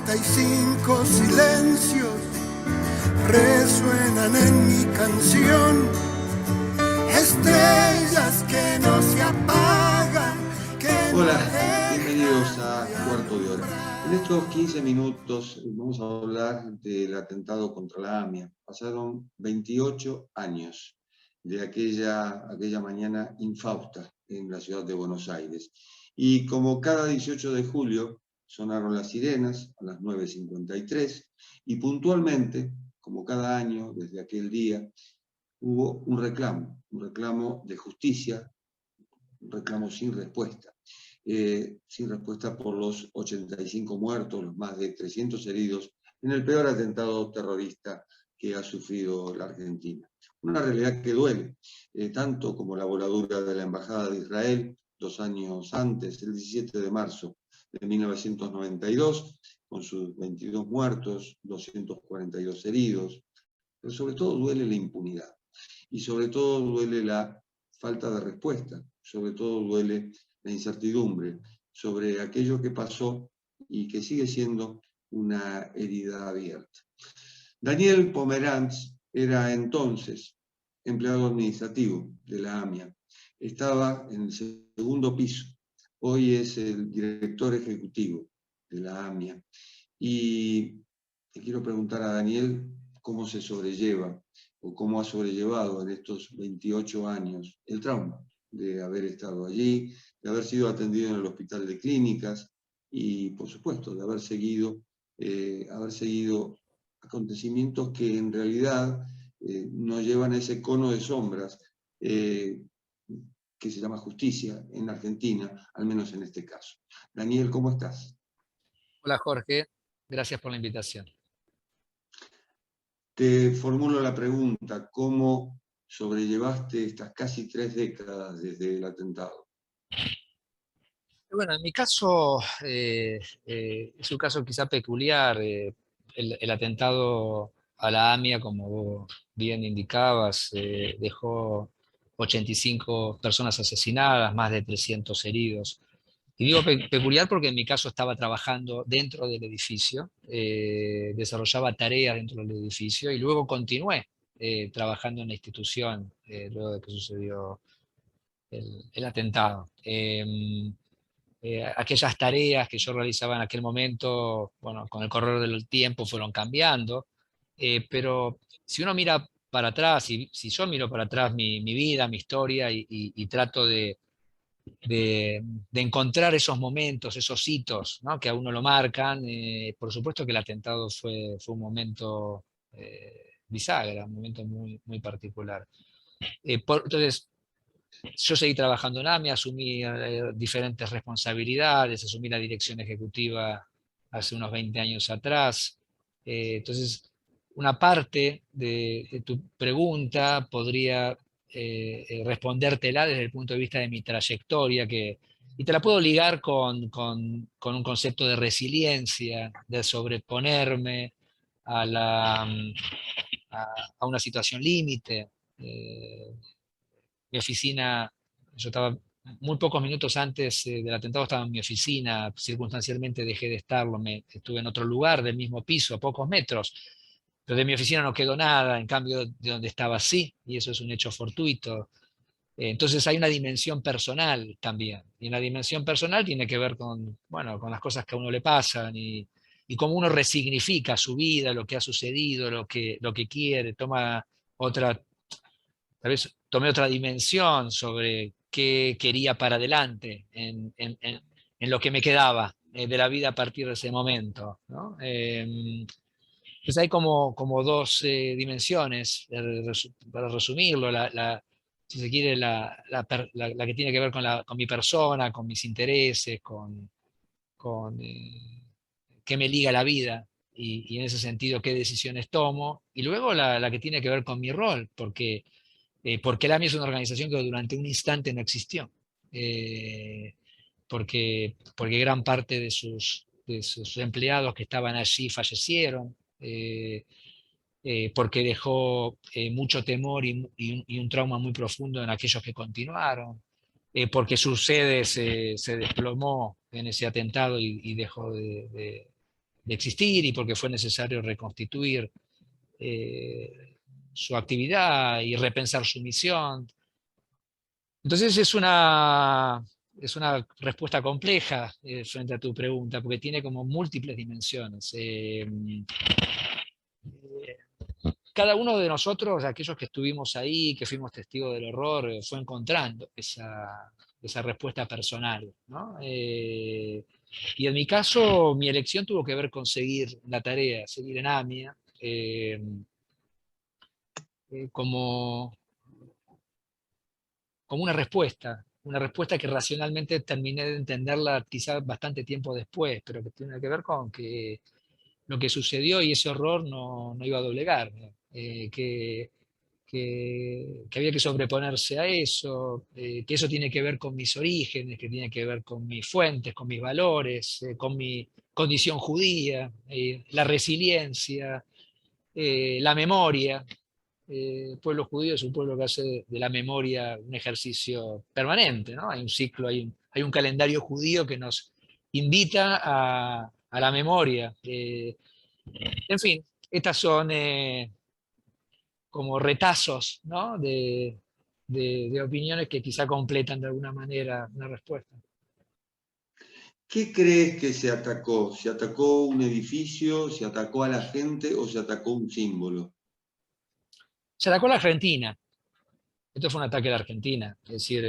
45 silencios resuenan en mi canción, estrellas que no se apagan. Hola, bienvenidos a Cuarto de Hora. En estos 15 minutos vamos a hablar del atentado contra la AMIA. Pasaron 28 años de aquella mañana infausta en la ciudad de Buenos Aires. Y como cada 18 de julio sonaron las sirenas a las 9:53 y puntualmente, como cada año desde aquel día, hubo un reclamo de justicia, un reclamo sin respuesta. Sin respuesta por los 85 muertos, los más de 300 heridos en el peor atentado terrorista que ha sufrido la Argentina. Una realidad que duele, tanto como la voladura de la Embajada de Israel 2 años antes, el 17 de marzo de 1992, con sus 22 muertos, 242 heridos, pero sobre todo duele la impunidad y sobre todo duele la falta de respuesta, sobre todo duele la incertidumbre sobre aquello que pasó y que sigue siendo una herida abierta. Daniel Pomeranz era entonces empleado administrativo de la AMIA. Estaba en el segundo piso. Hoy es el director ejecutivo de la AMIA. Y te quiero preguntar a Daniel cómo se sobrelleva o cómo ha sobrellevado en estos 28 años el trauma de haber estado allí, de haber sido atendido en el hospital de clínicas y, por supuesto, de haber seguido acontecimientos que en realidad nos llevan a ese cono de sombras que se llama justicia en Argentina, al menos en este caso. Daniel, ¿cómo estás? Hola Jorge, gracias por la invitación. Te formulo la pregunta, ¿cómo sobrellevaste estas casi 3 décadas desde el atentado? Bueno, en mi caso es un caso quizá peculiar. El atentado a la AMIA, como vos bien indicabas, dejó 85 personas asesinadas, más de 300 heridos. Y digo peculiar porque en mi caso estaba trabajando dentro del edificio, desarrollaba tareas dentro del edificio y luego continué trabajando en la institución luego de que sucedió el atentado. Aquellas tareas que yo realizaba en aquel momento, bueno, con el correr del tiempo fueron cambiando, pero si uno mira para atrás, si yo miro para atrás mi vida, mi historia y trato de encontrar esos momentos, esos hitos, ¿no?, que a uno lo marcan. Por supuesto que el atentado fue un momento bisagra, un momento muy, muy particular. Entonces, yo seguí trabajando en AMIA, asumí diferentes responsabilidades, asumí la dirección ejecutiva hace unos 20 años atrás. Entonces, una parte de tu pregunta podría respondértela desde el punto de vista de mi trayectoria, y te la puedo ligar con un concepto de resiliencia, de sobreponerme a una situación límite. Mi oficina, yo estaba muy pocos minutos antes del atentado, estaba en mi oficina, circunstancialmente dejé de estarlo, estuve en otro lugar del mismo piso, a pocos metros, pero de mi oficina no quedó nada, en cambio de donde estaba sí, y eso es un hecho fortuito. Entonces hay una dimensión personal también, y la dimensión personal tiene que ver con, bueno, con las cosas que a uno le pasan y cómo uno resignifica su vida, lo que ha sucedido, lo que quiere, tal vez tomé otra dimensión sobre qué quería para adelante en lo que me quedaba de la vida a partir de ese momento, ¿no? Entonces hay como dos dimensiones, para resumirlo, si se quiere, la que tiene que ver con mi persona, con mis intereses, con qué me liga la vida y en ese sentido qué decisiones tomo, y luego la que tiene que ver con mi rol, porque la AMIA es una organización que durante un instante no existió, porque gran parte de sus empleados que estaban allí fallecieron, porque dejó mucho temor y un trauma muy profundo en aquellos que continuaron, porque su sede se desplomó en ese atentado y dejó existir y porque fue necesario reconstituir su actividad y repensar su misión. Entonces es una respuesta compleja frente a tu pregunta, porque tiene como múltiples dimensiones. Cada uno de nosotros, aquellos que estuvimos ahí, que fuimos testigos del horror, fue encontrando esa respuesta personal, ¿no? Y en mi caso, mi elección tuvo que ver con seguir la tarea, seguir en AMIA, como una respuesta que racionalmente terminé de entenderla quizás bastante tiempo después, pero que tiene que ver con que lo que sucedió y ese horror no iba a doblegar, ¿no? Que había que sobreponerse a eso, que eso tiene que ver con mis orígenes, que tiene que ver con mis fuentes, con mis valores, con mi condición judía, la resiliencia, la memoria. El pueblo judío es un pueblo que hace de la memoria un ejercicio permanente, ¿no? Hay un ciclo, hay un calendario judío que nos invita a la memoria. En fin, estas son como retazos, ¿no? de opiniones que quizá completan de alguna manera una respuesta. ¿Qué crees que se atacó? ¿Se atacó un edificio? ¿Se atacó a la gente o se atacó un símbolo? Se atacó la Argentina. Esto fue un ataque a la Argentina. Es decir,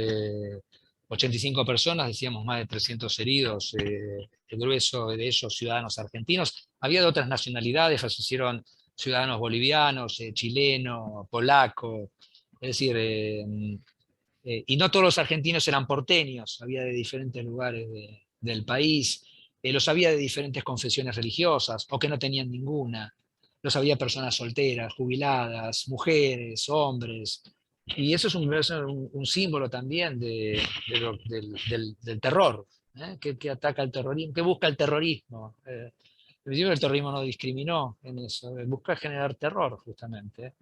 85 personas, decíamos más de 300 heridos, el grueso de ellos ciudadanos argentinos. Había de otras nacionalidades, fallecieron ciudadanos bolivianos, chilenos, polacos. Es decir, y no todos los argentinos eran porteños, había de diferentes lugares del país, los había de diferentes confesiones religiosas o que no tenían ninguna, los había personas solteras, jubiladas, mujeres, hombres, y eso es un símbolo también del terror, que ataca el terrorismo, que busca el terrorismo. El terrorismo no discriminó en eso, busca generar terror justamente,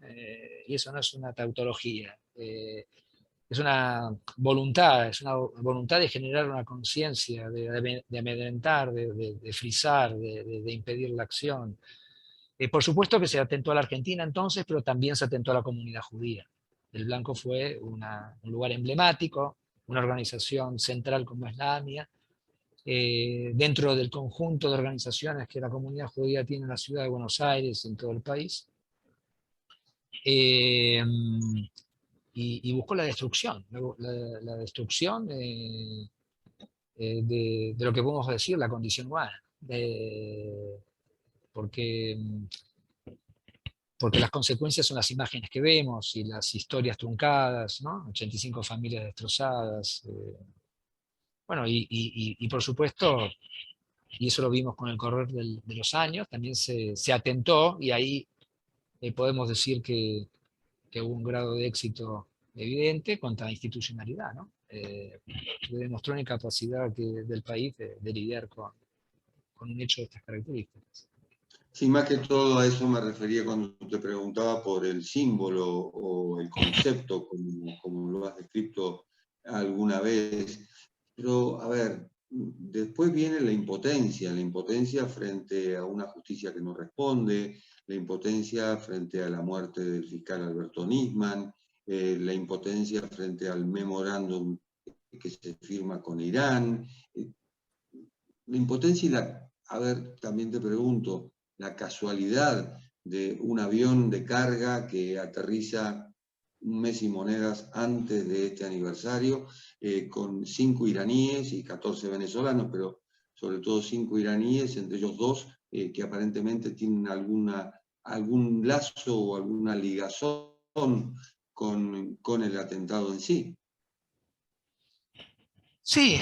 y eso no es una tautología. Es una voluntad de generar una conciencia, de amedrentar, de frizar, de impedir la acción. Por supuesto que se atentó a la Argentina entonces, pero también se atentó a la comunidad judía. El Blanco fue un lugar emblemático, una organización central como es la AMIA, dentro del conjunto de organizaciones que la comunidad judía tiene en la ciudad de Buenos Aires y en todo el país. Y buscó la destrucción, la destrucción de lo que podemos decir la condición humana. Porque, porque las consecuencias son las imágenes que vemos y las historias truncadas, ¿no? 85 familias destrozadas. Bueno, y por supuesto, y eso lo vimos con el correr de los años, también se atentó, y ahí podemos decir que hubo un grado de éxito evidente contra la institucionalidad, ¿no? Demostró una incapacidad del país de lidiar con un hecho de estas características. Sí, más que todo a eso me refería cuando te preguntaba por el símbolo o el concepto, como lo has descrito alguna vez. Pero, a ver, después viene la impotencia frente a una justicia que no responde, la impotencia frente a la muerte del fiscal Alberto Nisman, la impotencia frente al memorándum que se firma con Irán. La impotencia y a ver, también te pregunto, la casualidad de un avión de carga que aterriza un mes y monedas antes de este aniversario, con 5 iraníes y 14 venezolanos, pero sobre todo 5 iraníes, entre ellos 2 que aparentemente tienen algún lazo o alguna ligazón con el atentado en sí. Sí,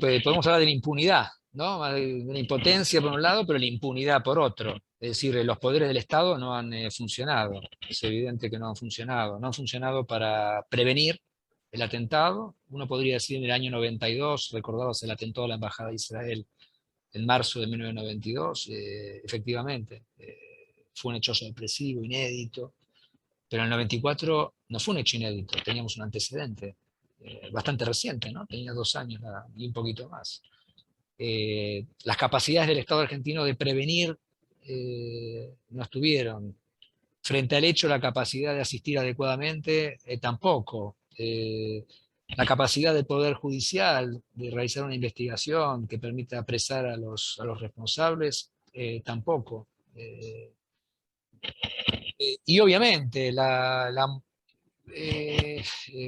podemos hablar de la impunidad, ¿no? De la impotencia por un lado, pero la impunidad por otro. Es decir, los poderes del Estado no han funcionado. Es evidente que no han funcionado. No han funcionado para prevenir el atentado. Uno podría decir en el año 92, recordabas el atentado a la Embajada de Israel en marzo de 1992, efectivamente, fue un hecho sorpresivo, inédito, pero en el 94 no fue un hecho inédito, teníamos un antecedente bastante reciente, ¿no? Tenía 2 años y un poquito más. Las capacidades del Estado argentino de prevenir no estuvieron. Frente al hecho, la capacidad de asistir adecuadamente tampoco. La capacidad del Poder Judicial de realizar una investigación que permita apresar a los responsables tampoco. Y obviamente la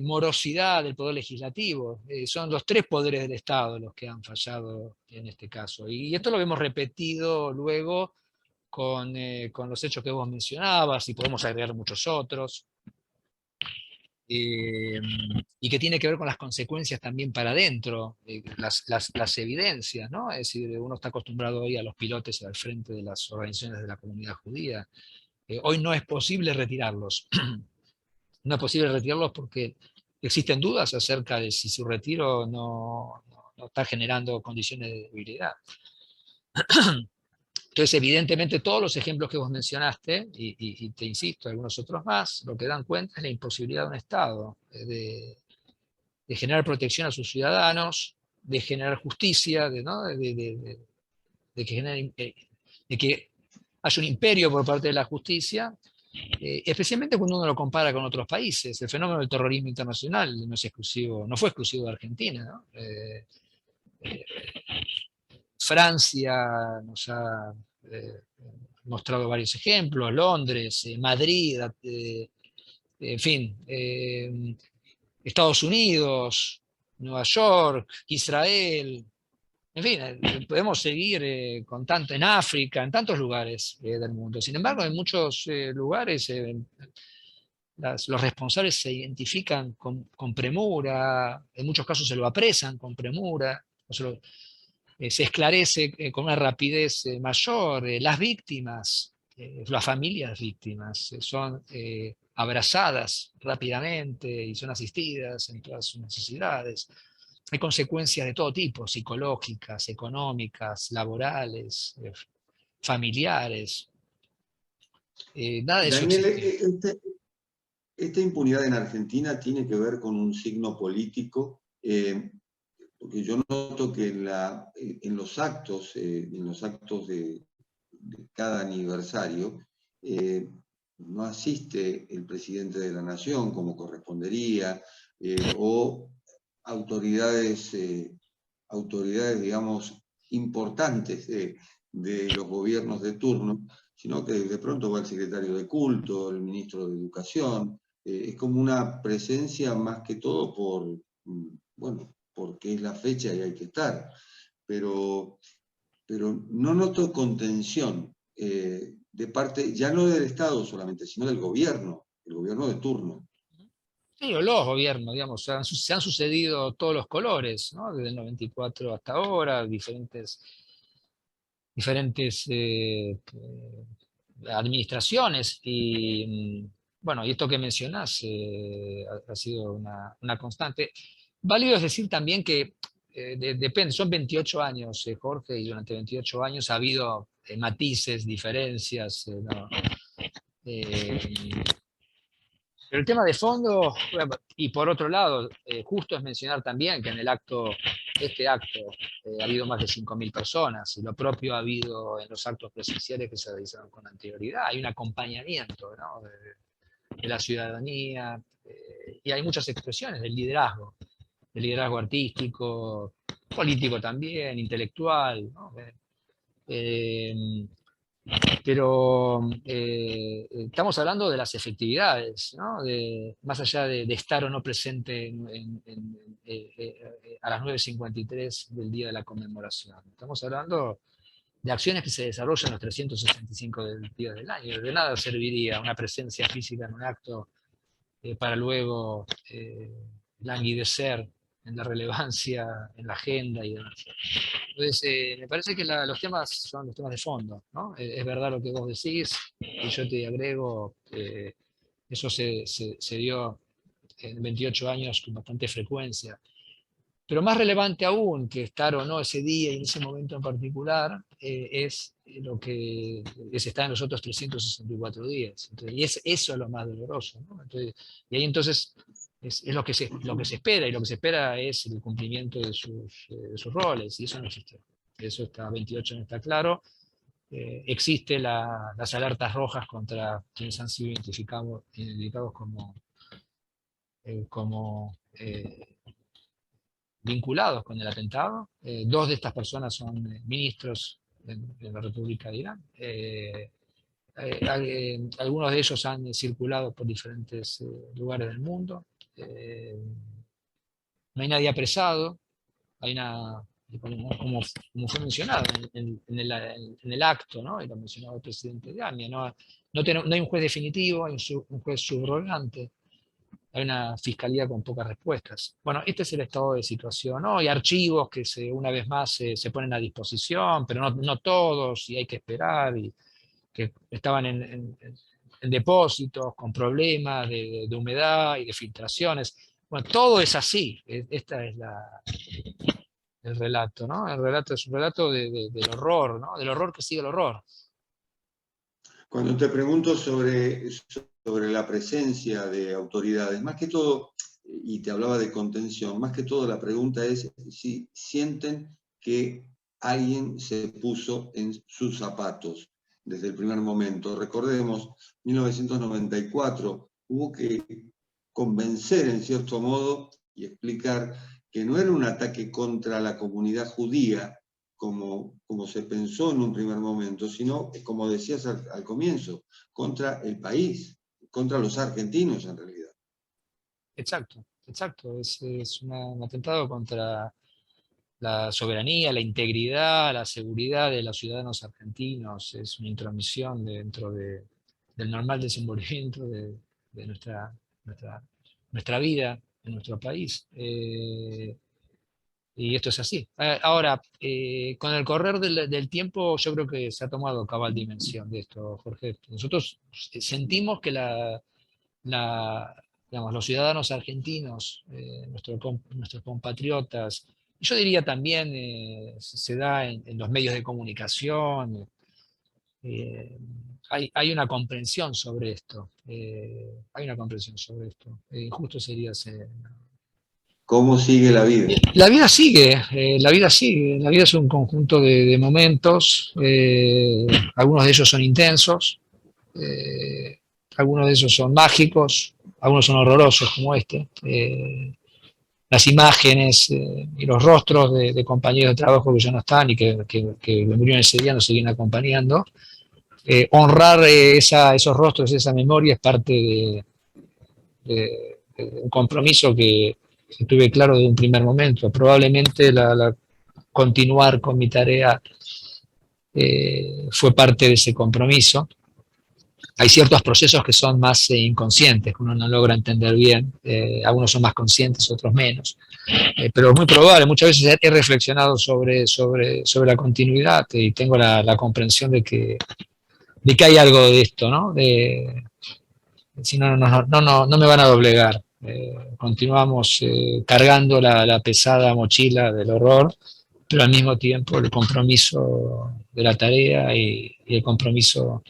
morosidad del Poder Legislativo. Son los tres poderes del Estado los que han fallado en este caso. Y esto lo hemos repetido luego con los hechos que vos mencionabas, y podemos agregar muchos otros, y que tiene que ver con las consecuencias también para adentro, las evidencias, ¿no? Es decir, uno está acostumbrado hoy a los pilotes al frente de las organizaciones de la comunidad judía. Hoy no es posible retirarlos. No es posible retirarlos porque existen dudas acerca de si su retiro no está generando condiciones de debilidad. Entonces, evidentemente, todos los ejemplos que vos mencionaste, y te insisto, algunos otros más, lo que dan cuenta es la imposibilidad de un Estado de generar protección a sus ciudadanos, de generar justicia, ¿no? de que haya un imperio por parte de la justicia, especialmente cuando uno lo compara con otros países. El fenómeno del terrorismo internacional no fue exclusivo de Argentina, ¿no? Francia nos ha mostrado varios ejemplos, Londres, Madrid, en fin, Estados Unidos, Nueva York, Israel, en fin, podemos seguir con tanto en África, en tantos lugares del mundo. Sin embargo, en muchos lugares los responsables se identifican con premura, en muchos casos se lo apresan con premura, se esclarece con una rapidez mayor. Las víctimas, las familias víctimas, son abrazadas rápidamente y son asistidas en todas sus necesidades. Hay consecuencias de todo tipo, psicológicas, económicas, laborales, familiares. Nada de eso Daniel, existe. esta impunidad en Argentina tiene que ver con un signo político, porque yo noto que en los actos de cada aniversario, no asiste el presidente de la Nación como correspondería, o autoridades, digamos, importantes de los gobiernos de turno, sino que de pronto va el secretario de culto, el ministro de Educación. Es como una presencia más que todo bueno, porque es la fecha y hay que estar. Pero no noto contención de parte, ya no del Estado solamente, sino del gobierno, el gobierno de turno. Sí, o los gobiernos, digamos, se han sucedido todos los colores, ¿no? Desde el 94 hasta ahora, diferentes administraciones, y bueno, y esto que mencionás ha sido una constante. Válido es decir también que depende, son 28 años, Jorge, y durante 28 años ha habido matices, diferencias, ¿no? Pero el tema de fondo, bueno, y por otro lado, justo es mencionar también que en este acto ha habido más de 5.000 personas, y lo propio ha habido en los actos presenciales que se realizaron con anterioridad. Hay un acompañamiento, ¿no? de la ciudadanía, y hay muchas expresiones del liderazgo artístico, político también, intelectual, ¿no? Pero estamos hablando de las efectividades, ¿no? Más allá de estar o no presente a las 9:53 del día de la conmemoración. Estamos hablando de acciones que se desarrollan los 365 días del año. De nada serviría una presencia física en un acto para luego languidecer en la relevancia, en la agenda y demás. Entonces, me parece que los temas son los temas de fondo, ¿no? Es verdad lo que vos decís, y yo te agrego, eso se dio en 28 años con bastante frecuencia. Pero más relevante aún que estar o no ese día y en ese momento en particular, es lo que es estar en los otros 364 días. Entonces, y eso es lo más doloroso, ¿no? Entonces, y ahí entonces es lo que se espera, y lo que se espera es el cumplimiento de sus roles, y eso no existe. eso está 28 no está claro. Existe las alertas rojas contra quienes han sido identificados como vinculados con el atentado. Dos de estas personas son ministros en la República de Irán. Algunos de ellos han circulado por diferentes lugares del mundo. No hay nadie apresado. Hay como fue mencionado en el acto, ¿no? Y lo mencionaba el presidente de AMIA, no hay un juez definitivo, hay un juez subrogante, hay una fiscalía con pocas respuestas. Bueno, este es el estado de situación, ¿no? Hay archivos que una vez más se ponen a disposición, pero no todos, y hay que esperar, y que estaban en depósitos con problemas de humedad y de filtraciones. Bueno, todo es así. Esta es el relato, ¿no? El relato es un relato del horror, ¿no? Del horror que sigue el horror. Cuando te pregunto sobre la presencia de autoridades, más que todo, y te hablaba de contención, más que todo la pregunta es si sienten que alguien se puso en sus zapatos desde el primer momento. Recordemos, 1994 hubo que convencer en cierto modo y explicar que no era un ataque contra la comunidad judía, como se pensó en un primer momento, sino, como decías al comienzo, contra el país, contra los argentinos en realidad. Exacto. Es un atentado contra la soberanía, la integridad, la seguridad de los ciudadanos argentinos. Es una intromisión dentro del normal desenvolvimiento de nuestra vida en nuestro país. Y esto es así. Ahora, con el correr del tiempo, yo creo que se ha tomado cabal dimensión de esto, Jorge. Nosotros sentimos que digamos, los ciudadanos argentinos, nuestros compatriotas, yo diría también se da en los medios de comunicación, hay una comprensión sobre esto. Injusto sería ser... ¿Cómo sigue la vida? La vida sigue. La vida es un conjunto de momentos. Algunos de ellos son intensos, algunos de ellos son mágicos, algunos son horrorosos como este. Las imágenes y los rostros de compañeros de trabajo que ya no están y que murieron ese día nos siguen acompañando. Honrar esos rostros, esa memoria es parte de un compromiso que tuve claro de un primer momento. Probablemente continuar con mi tarea fue parte de ese compromiso. Hay ciertos procesos que son más inconscientes, que uno no logra entender bien. Algunos son más conscientes, otros menos. Pero es muy probable, muchas veces he reflexionado sobre la continuidad y tengo la comprensión de que hay algo de esto, ¿no? Si no me van a doblegar. Continuamos cargando la pesada mochila del horror, pero al mismo tiempo el compromiso de la tarea y el compromiso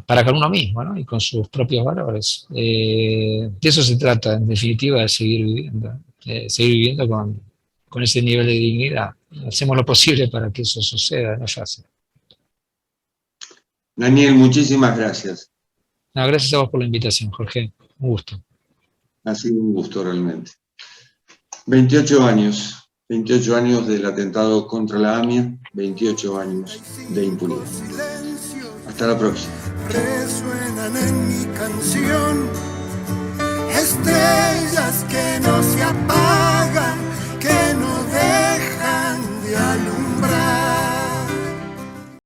para con uno mismo, ¿no? Y con sus propios valores. De eso se trata, en definitiva, de seguir viviendo con ese nivel de dignidad. Hacemos lo posible para que eso suceda, no es fácil. Daniel, muchísimas gracias. No, gracias a vos por la invitación, Jorge. Un gusto. Ha sido un gusto realmente. 28 años del atentado contra la AMIA, 28 años de impunidad. Hasta la próxima. Resuenan en mi canción estrellas que no se apagan.